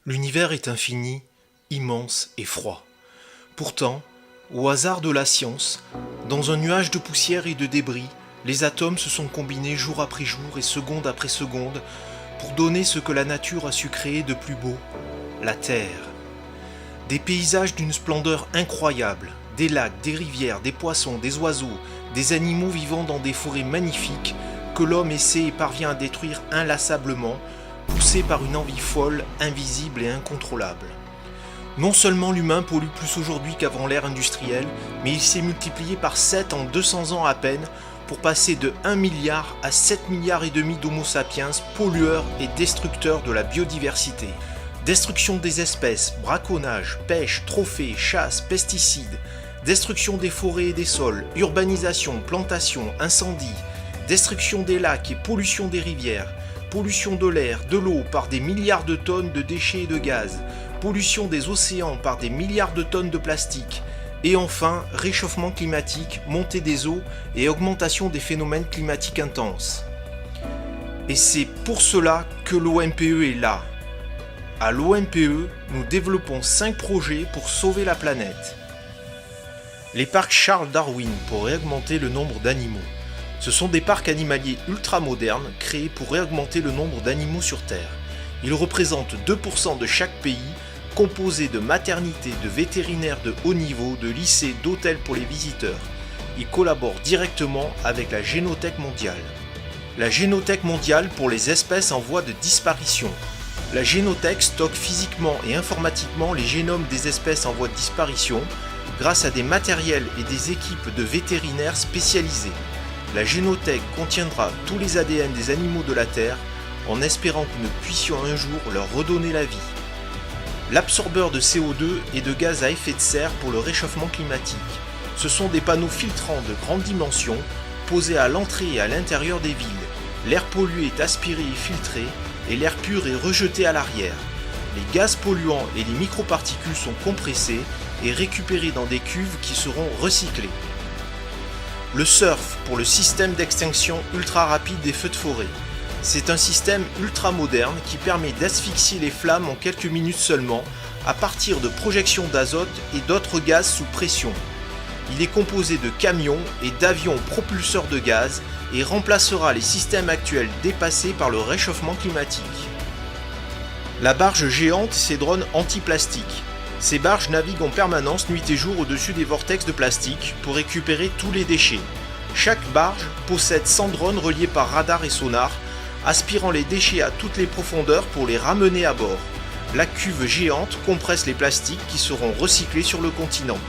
L'univers est infini, immense et froid. Pourtant, au hasard de la science, dans un nuage de poussière et de débris, les atomes se sont combinés jour après jour et seconde après seconde pour donner ce que la nature a su créer de plus beau, la Terre. Des paysages d'une splendeur incroyable, des lacs, des rivières, des poissons, des oiseaux, des animaux vivant dans des forêts magnifiques que l'homme essaie et parvient à détruire inlassablement, poussé par une envie folle, invisible et incontrôlable. Non seulement l'humain pollue plus aujourd'hui qu'avant l'ère industrielle, mais il s'est multiplié par 7 en 200 ans à peine pour passer de 1 milliard à 7 milliards et demi d'Homo sapiens, pollueurs et destructeurs de la biodiversité. Destruction des espèces, braconnage, pêche, trophées, chasse, pesticides, destruction des forêts et des sols, urbanisation, plantation, incendie, destruction des lacs et pollution des rivières, pollution de l'air, de l'eau par des milliards de tonnes de déchets et de gaz, pollution des océans par des milliards de tonnes de plastique, et enfin réchauffement climatique, montée des eaux et augmentation des phénomènes climatiques intenses. Et c'est pour cela que l'OMPE est là. À l'OMPE, nous développons 5 projets pour sauver la planète. Les parcs Charles Darwin pour réaugmenter le nombre d'animaux. Ce sont des parcs animaliers ultra-modernes créés pour réaugmenter le nombre d'animaux sur Terre. Ils représentent 2% de chaque pays, composés de maternités, de vétérinaires de haut niveau, de lycées, d'hôtels pour les visiteurs. Ils collaborent directement avec la Génothèque mondiale. La Génothèque mondiale pour les espèces en voie de disparition. La Génothèque stocke physiquement et informatiquement les génomes des espèces en voie de disparition grâce à des matériels et des équipes de vétérinaires spécialisés. La Génothèque contiendra tous les ADN des animaux de la Terre en espérant que nous puissions un jour leur redonner la vie. L'absorbeur de CO2 et de gaz à effet de serre pour le réchauffement climatique. Ce sont des panneaux filtrants de grande dimension posés à l'entrée et à l'intérieur des villes. L'air pollué est aspiré et filtré et l'air pur est rejeté à l'arrière. Les gaz polluants et les microparticules sont compressés et récupérés dans des cuves qui seront recyclées. Le SURF pour le système d'extinction ultra rapide des feux de forêt. C'est un système ultra moderne qui permet d'asphyxier les flammes en quelques minutes seulement à partir de projections d'azote et d'autres gaz sous pression. Il est composé de camions et d'avions propulseurs de gaz et remplacera les systèmes actuels dépassés par le réchauffement climatique. La barge géante, ces drones anti-plastique. Ces barges naviguent en permanence nuit et jour au-dessus des vortex de plastique pour récupérer tous les déchets. Chaque barge possède 100 drones reliés par radar et sonar, aspirant les déchets à toutes les profondeurs pour les ramener à bord. La cuve géante compresse les plastiques qui seront recyclés sur le continent.